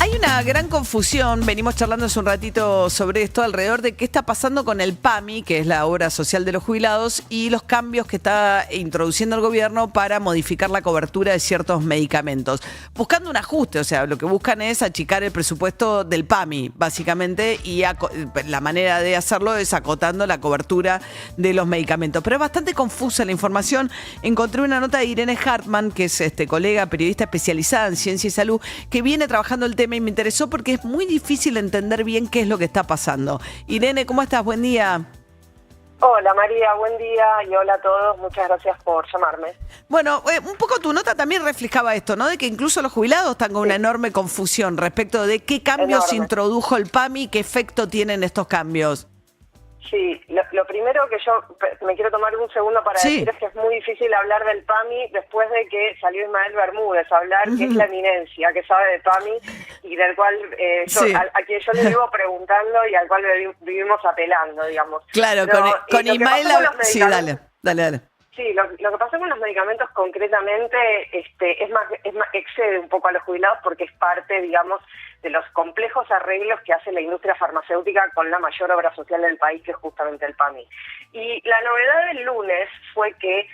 Hay una gran confusión, venimos charlando hace un ratito sobre esto, alrededor de qué está pasando con el PAMI, que es la obra social de los jubilados, y los cambios que está introduciendo el gobierno para modificar la cobertura de ciertos medicamentos. Buscando un ajuste, o sea, lo que buscan es achicar el presupuesto del PAMI, básicamente, y la manera de hacerlo es acotando la cobertura de los medicamentos. Pero es bastante confusa la información. Encontré una nota de Irene Hartman, que es colega, periodista especializada en ciencia y salud, que viene trabajando el tema y me interesó porque es muy difícil entender bien qué es lo que está pasando. Irene, ¿cómo estás? Buen día. Hola María, buen día y hola a todos, muchas gracias por llamarme. Bueno, un poco tu nota también reflejaba esto, ¿no? De que incluso los jubilados están con una enorme confusión respecto de qué cambios introdujo el PAMI, qué efecto tienen estos cambios. Sí, lo primero que yo me quiero tomar un segundo para decir es que es muy difícil hablar del PAMI después de que salió Ismael Bermúdez a hablar, que es la eminencia, que sabe de PAMI y del cual a quien yo le vivo preguntando y al cual vivimos apelando, digamos. Claro, pero, con Ismael... Sí, dale. Sí, lo que pasa con los medicamentos concretamente excede un poco a los jubilados porque es parte, digamos, de los complejos arreglos que hace la industria farmacéutica con la mayor obra social del país, que es justamente el PAMI. Y la novedad del lunes fue que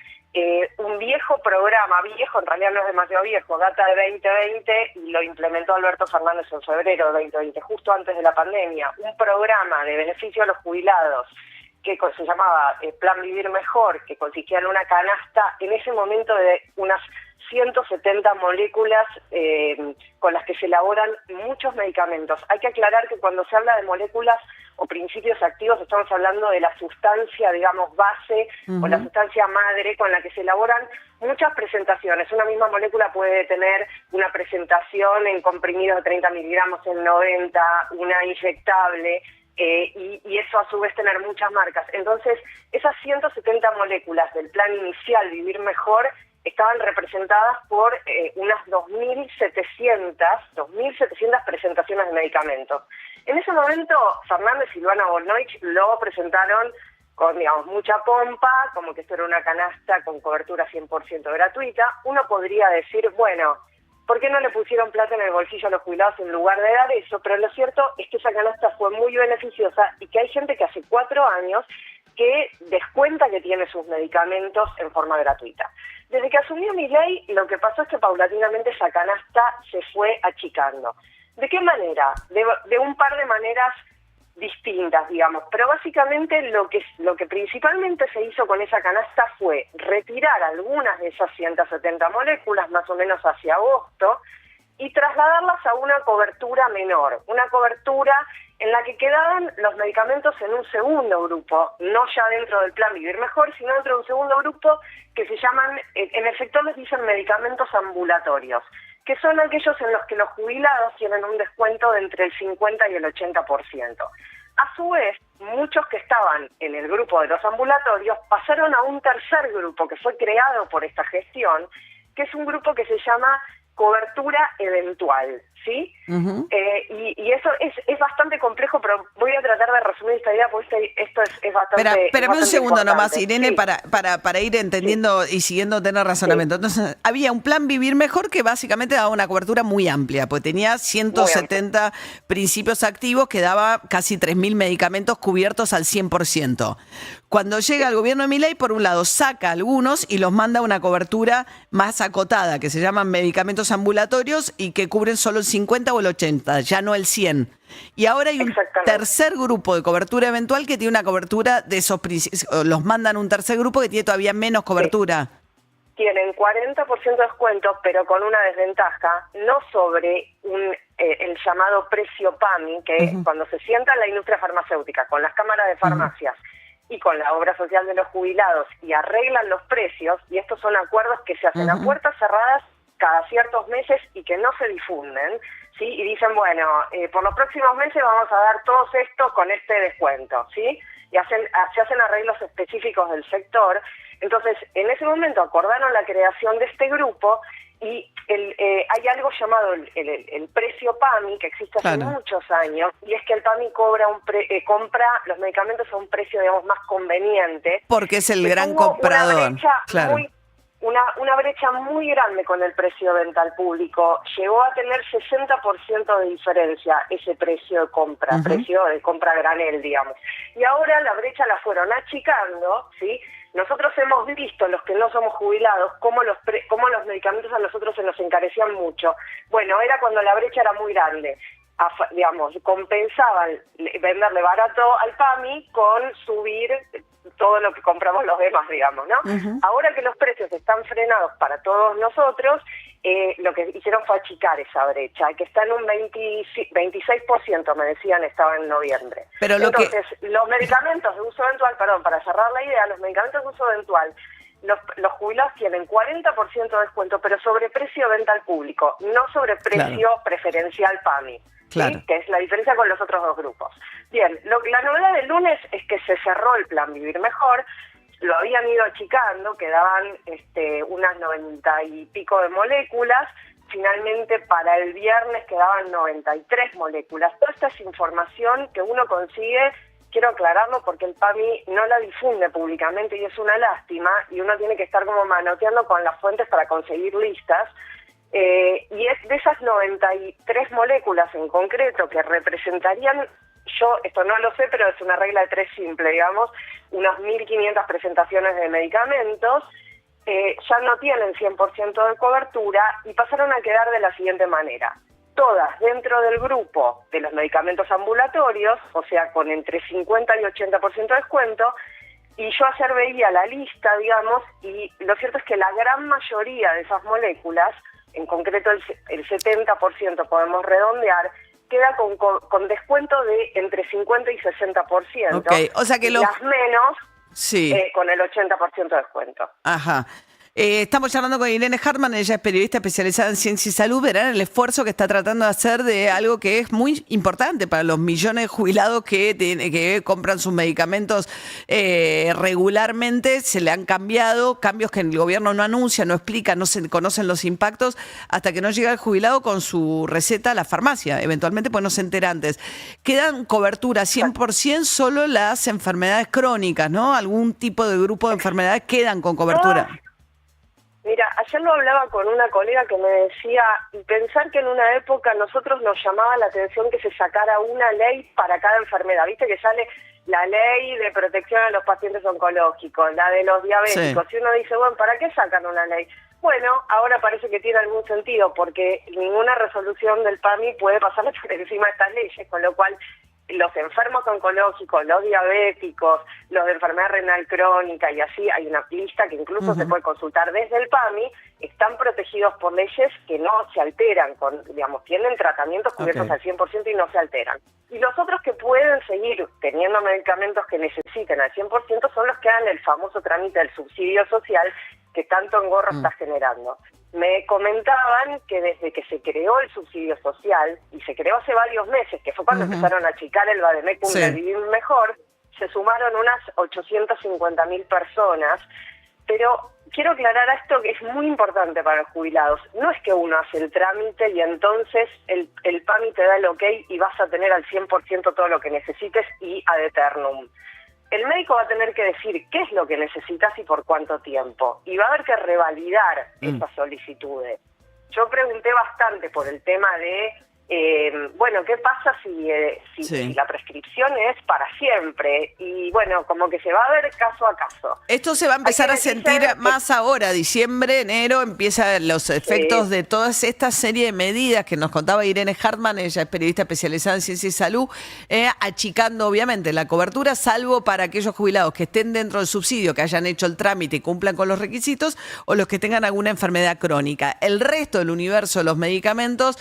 un viejo programa, en realidad no es demasiado viejo, data de 2020 y lo implementó Alberto Fernández en febrero de 2020, justo antes de la pandemia, un programa de beneficio a los jubilados que se llamaba Plan Vivir Mejor, que consistía en una canasta, en ese momento de unas 170 moléculas con las que se elaboran muchos medicamentos. Hay que aclarar que cuando se habla de moléculas o principios activos estamos hablando de la sustancia, digamos, base o la sustancia madre con la que se elaboran muchas presentaciones. Una misma molécula puede tener una presentación en comprimidos de 30 miligramos, en 90, una inyectable, y eso a su vez tener muchas marcas. Entonces, esas 170 moléculas del plan inicial Vivir Mejor estaban representadas por unas 2.700 presentaciones de medicamentos. En ese momento, Fernández y Luana Bonoich lo presentaron con, digamos, mucha pompa, como que esto era una canasta con cobertura 100% gratuita. Uno podría decir, bueno, ¿por qué no le pusieron plata en el bolsillo a los jubilados en lugar de dar eso? Pero lo cierto es que esa canasta fue muy beneficiosa y que hay gente que hace 4 años que descuenta que tiene sus medicamentos en forma gratuita. Desde que asumió Milei, lo que pasó es que paulatinamente esa canasta se fue achicando. ¿De qué manera? De un par de maneras distintas, digamos, pero básicamente lo que principalmente se hizo con esa canasta fue retirar algunas de esas 170 moléculas, más o menos hacia agosto, y trasladarlas a una cobertura menor, una cobertura en la que quedaban los medicamentos en un segundo grupo, no ya dentro del plan Vivir Mejor, sino dentro de un segundo grupo que se llaman, en el sector les dicen medicamentos ambulatorios, que son aquellos en los que los jubilados tienen un descuento de entre el 50 y el 80%. A su vez, muchos que estaban en el grupo de los ambulatorios pasaron a un tercer grupo que fue creado por esta gestión, que es un grupo que se llama cobertura eventual, ¿sí? Y eso es bastante complejo, pero voy a tratar de resumir esta idea porque esto es bastante... Espérame un segundo importante. nomás, Irene, sí. para ir entendiendo y siguiendo tener razonamiento. Entonces, había un plan Vivir Mejor que básicamente daba una cobertura muy amplia, pues tenía 170 principios activos que daba casi 3.000 medicamentos cubiertos al 100%. Cuando llega el gobierno de Milei, por un lado, saca algunos y los manda a una cobertura más acotada, que se llaman medicamentos ambulatorios y que cubren solo el 50 o el 80, ya no el 100. Y ahora hay un tercer grupo de cobertura eventual que tiene una cobertura de esos principios, los mandan a un tercer grupo que tiene todavía menos cobertura. Tienen 40% de descuento, pero con una desventaja, no sobre el llamado precio PAMI, que cuando se sienta la industria farmacéutica con las cámaras de farmacias y con la obra social de los jubilados y arreglan los precios, y estos son acuerdos que se hacen a puertas cerradas cada ciertos meses y que no se difunden, ¿sí? Y dicen, bueno, por los próximos meses vamos a dar todos estos con este descuento, ¿sí? Y se hacen arreglos específicos del sector. Entonces, en ese momento acordaron la creación de este grupo y hay algo llamado el precio PAMI, que existe hace muchos años, y es que el PAMI compra los medicamentos a un precio, digamos, más conveniente. Porque es el gran comprador. una brecha muy grande con el precio de venta al público. Llegó a tener 60% de diferencia ese precio de compra, precio de compra a granel, digamos. Y ahora la brecha la fueron achicando, ¿sí? Nosotros hemos visto, los que no somos jubilados, cómo los medicamentos a nosotros se nos encarecían mucho. Bueno, era cuando la brecha era muy grande. Digamos, compensaban venderle barato al PAMI con subir todo lo que compramos los demás, digamos, ¿no? Ahora que los precios están frenados para todos nosotros, lo que hicieron fue achicar esa brecha, que está en un 26%, me decían, estaba en noviembre. Pero entonces, los medicamentos de uso eventual, para cerrar la idea, los medicamentos de uso eventual, los jubilados tienen 40% de descuento, pero sobre precio de venta al público, no sobre precio preferencial PAMI. Claro. ¿Sí? Que es la diferencia con los otros dos grupos. Bien, la novedad del lunes es que se cerró el plan Vivir Mejor, lo habían ido achicando, quedaban unas 90 y pico de moléculas, finalmente para el viernes quedaban 93 moléculas. Toda esta es información que uno consigue, quiero aclararlo porque el PAMI no la difunde públicamente y es una lástima, y uno tiene que estar como manoteando con las fuentes para conseguir listas. Y es de esas 93 moléculas en concreto que representarían, yo esto no lo sé, pero es una regla de 3 simple, digamos, unas 1.500 presentaciones de medicamentos, ya no tienen 100% de cobertura y pasaron a quedar de la siguiente manera. Todas dentro del grupo de los medicamentos ambulatorios, o sea, con entre 50 y 80% de descuento, y yo ayer veía la lista, digamos, y lo cierto es que la gran mayoría de esas moléculas, en concreto el 70% podemos redondear, queda con descuento de entre 50 y 60%. Okay. O sea que las menos, sí, con el 80% de descuento. Ajá. Estamos charlando con Irene Hartman, ella es periodista especializada en ciencia y salud. Verán el esfuerzo que está tratando de hacer de algo que es muy importante para los millones de jubilados que compran sus medicamentos regularmente. Se le han cambiado, cambios que el gobierno no anuncia, no explica, no se conocen los impactos hasta que no llega el jubilado con su receta a la farmacia. Eventualmente pues no se entera antes. Quedan cobertura 100% solo las enfermedades crónicas, ¿no? Algún tipo de grupo de enfermedades quedan con cobertura. Mira, ayer lo hablaba con una colega que me decía, pensar que en una época nosotros nos llamaba la atención que se sacara una ley para cada enfermedad. Viste que sale la ley de protección a los pacientes oncológicos, la de los diabéticos, sí. Y uno dice, bueno, ¿para qué sacan una ley? Bueno, ahora parece que tiene algún sentido, porque ninguna resolución del PAMI puede pasar por encima de estas leyes, con lo cual los enfermos oncológicos, los diabéticos, los de enfermedad renal crónica y así, hay una lista que incluso se puede consultar desde el PAMI, están protegidos por leyes que no se alteran, digamos, tienen tratamientos cubiertos al 100% y no se alteran. Y los otros que pueden seguir teniendo medicamentos que necesiten al 100% son los que hagan el famoso trámite del subsidio social que tanto engorro está generando. Me comentaban que desde que se creó el subsidio social, y se creó hace varios meses, que fue cuando empezaron a achicar el Bademecum de Vivir Mejor, se sumaron unas 850.000 personas, pero quiero aclarar esto que es muy importante para los jubilados. No es que uno hace el trámite y entonces el PAMI te da el ok y vas a tener al 100% todo lo que necesites y ad eternum. El médico va a tener que decir qué es lo que necesitas y por cuánto tiempo. Y va a haber que revalidar esas solicitudes. Yo pregunté bastante por el tema de, bueno, ¿qué pasa si la prescripción es para siempre? Y bueno, como que se va a ver caso a caso. Esto se va a empezar a sentir más ahora, diciembre, enero, empiezan los efectos de toda esta serie de medidas que nos contaba Irene Hartman, ella es periodista especializada en ciencia y salud, achicando obviamente la cobertura, salvo para aquellos jubilados que estén dentro del subsidio, que hayan hecho el trámite y cumplan con los requisitos, o los que tengan alguna enfermedad crónica. El resto del universo de los medicamentos,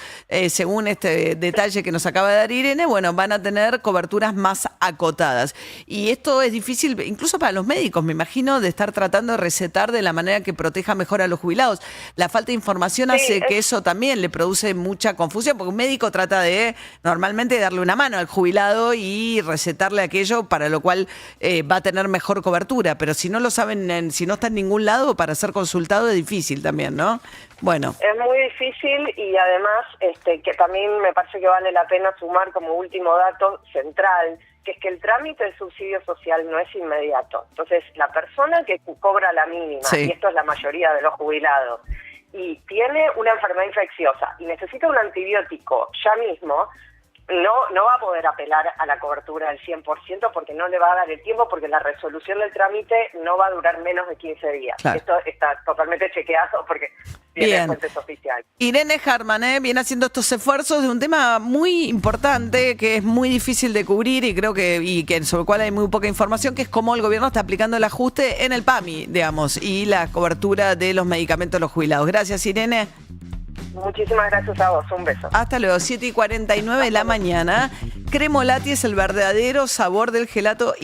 según este detalle que nos acaba de dar Irene, bueno, van a tener coberturas más acotadas. Y esto es difícil, incluso para los médicos, me imagino, de estar tratando de recetar de la manera que proteja mejor a los jubilados. La falta de información hace que eso también le produce mucha confusión, porque un médico trata de, normalmente, darle una mano al jubilado y recetarle aquello para lo cual va a tener mejor cobertura. Pero si no lo saben, si no está en ningún lado, para ser consultado es difícil también, ¿no? Bueno. Es muy difícil y además que también también me parece que vale la pena sumar como último dato central, que es que el trámite del subsidio social no es inmediato. Entonces, la persona que cobra la mínima, Sí. y esto es la mayoría de los jubilados, y tiene una enfermedad infecciosa y necesita un antibiótico ya mismo, no va a poder apelar a la cobertura del 100% porque no le va a dar el tiempo, porque la resolución del trámite no va a durar menos de 15 días. Claro. Esto está totalmente chequeado porque tiene Bien. fuentes oficiales. Irene Harman viene haciendo estos esfuerzos de un tema muy importante que es muy difícil de cubrir y creo que sobre el cual hay muy poca información, que es cómo el gobierno está aplicando el ajuste en el PAMI, digamos, y la cobertura de los medicamentos de los jubilados. Gracias, Irene. Muchísimas gracias a vos, un beso. Hasta luego, 7:49 de la mañana. Cremolati es el verdadero sabor del gelato.